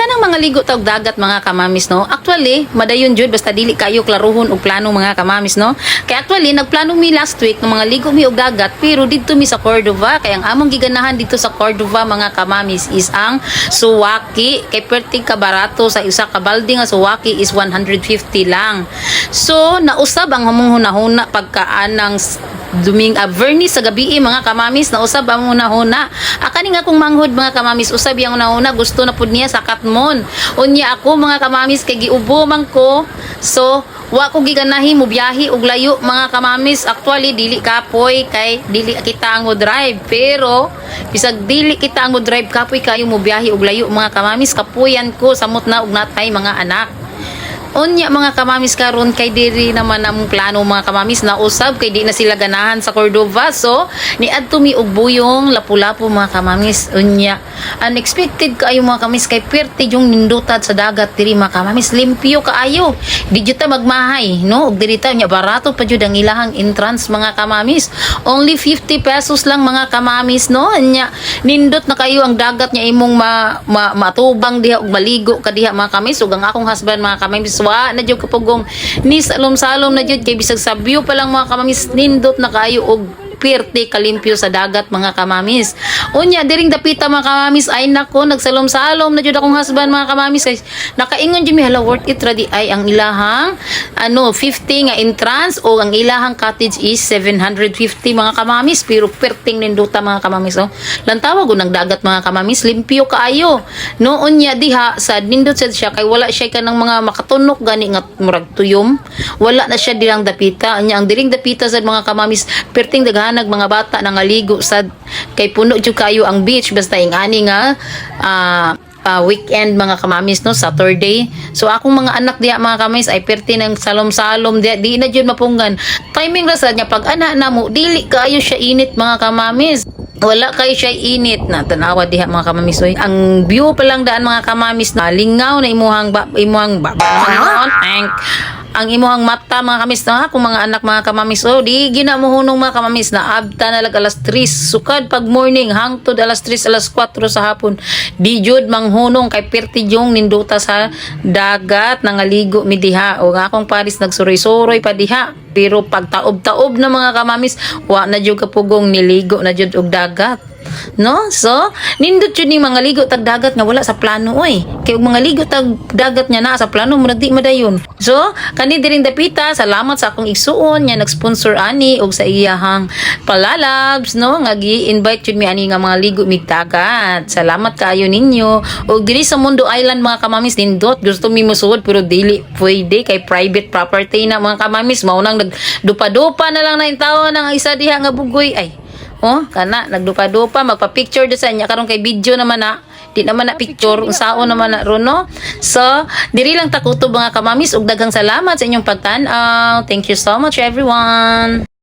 kanang mga ligo tawag dagat mga kamamis no. Actually, madayon jud basta dili kayo klaruhon og plano mga kamamis no. Kay actually nagplano mi last week ng mga ligo mi og dagat pero didto mi sa Cordova kay ang among giganahan dito sa Cordova mga kamamis is ang suwaki kay perting kabarato sa isa ka balde nga suwaki is 150 lang. So nausab ang hamong hunahuna pagkaanang Vernis sa gabi mga kamamis na usab ang hunahuna. Akani nga kung manghod mga kamamis usab yang hunahuna gusto na pud niya sa katmon. Unya ako mga kamamis kay giubo man ko. So wa ko giganahi mo biyahe og layo mga kamamis. Actually dili kapoy kay dili kita ang drive pero bisag dili kita ang drive kapoy kayo mo biyahe og layo mga kamamis kapuyan ko samot na og natay mga anak. Unya mga kamamis karon kay diri naman ang plano mga kamamis na usab kay di na sila ganahan sa Cordova so niadto mi og buyong lapu-lapu mga kamamis. Unya unexpected kaayo mga kamamis kay perti yung nindutad sa dagat diri mga kamamis limpyo kaayo di jud ta magmahay no og diri ta nya barato pa jud ang ilahang entrance mga kamamis only 50 pesos lang mga kamamis no. Unya nindot na kayo ang dagat nya imong matubang diha og maligo ka diha mga kamamis ug ang akong husband mga kamamis wa na jud kapugong ni salom-salom na jud kay bisag sa view pa lang mga kamamis nindot na kayo og pirte kalimpyo sa dagat mga kamamis. Unya diring dapita mga kamamis ay nako nagsalom-salom na jud akong husband mga kamamis kay nakaingon jud mi hala worth it radi ay ang ilahang 50 nga entrance o ang ilahang cottage is 750 mga kamamis pero perting ninduta mga kamamis oh. Lantawa gud nang dagat mga kamamis limpyo kaayo no. Unya diha sa nindot sad siya kay wala siya kanang mga makatunok gani nga murag tuyom wala na siya dirang dapita. Unya ang diring dapita sad mga kamamis perting nag mga bata nangaligo sad kay puno jud kayo ang beach basta ingani nga weekend mga kamamis no Saturday. So akong mga anak diha mga kamamis ay perti ng salom-salom diha di na jud mapunggan timing ra sad niya pag ana na mo dili kayo siya init mga kamamis wala kayo siya init na tanawa diha mga kamamis oy. Ang view pa lang daan mga kamamis na lingaw na imuhang ang imuhang mata mga kamis na kung mga anak mga kamamis oh di ginamuhunong mga kamamis na abta na lag alas 3 sukad pag morning hangtod alas 3 alas 4 sa hapon di jud manghunong kay perti jong ninduta sa dagat nangaligo mi diha o akong paris nagsuroy-suroy pa diha pero pag taob-taob na mga kamamis wa na jud kapugong niligo na jud og dagat no. So nindot jud ni mga ligo tag dagat nga wala sa plano oy kay mga ligo tag dagat nya na sa plano murag di madayon. So kani diring dapita salamat sa akong igsuon nya nag-sponsor ani og sa iyahang palalabs no nga gi-invite jud mi ani nga mga ligo mig dagat. Salamat kaayo ninyo og diri sa Mundo Island mga kamamis nindot gusto mi mosuod pero dili pwede kay private property na mga kamamis mao nang nagdupa-dupa na lang na tawo nang isa diha nga bugoy ay oh, kana nagdupa-dupa magpa-picture do sa nya karon kay video naman na di naman na picture unsao naman na ron no. So diri lang takuto mga kamamis ug daghang salamat sa inyong pagtan-aw. Thank you so much everyone.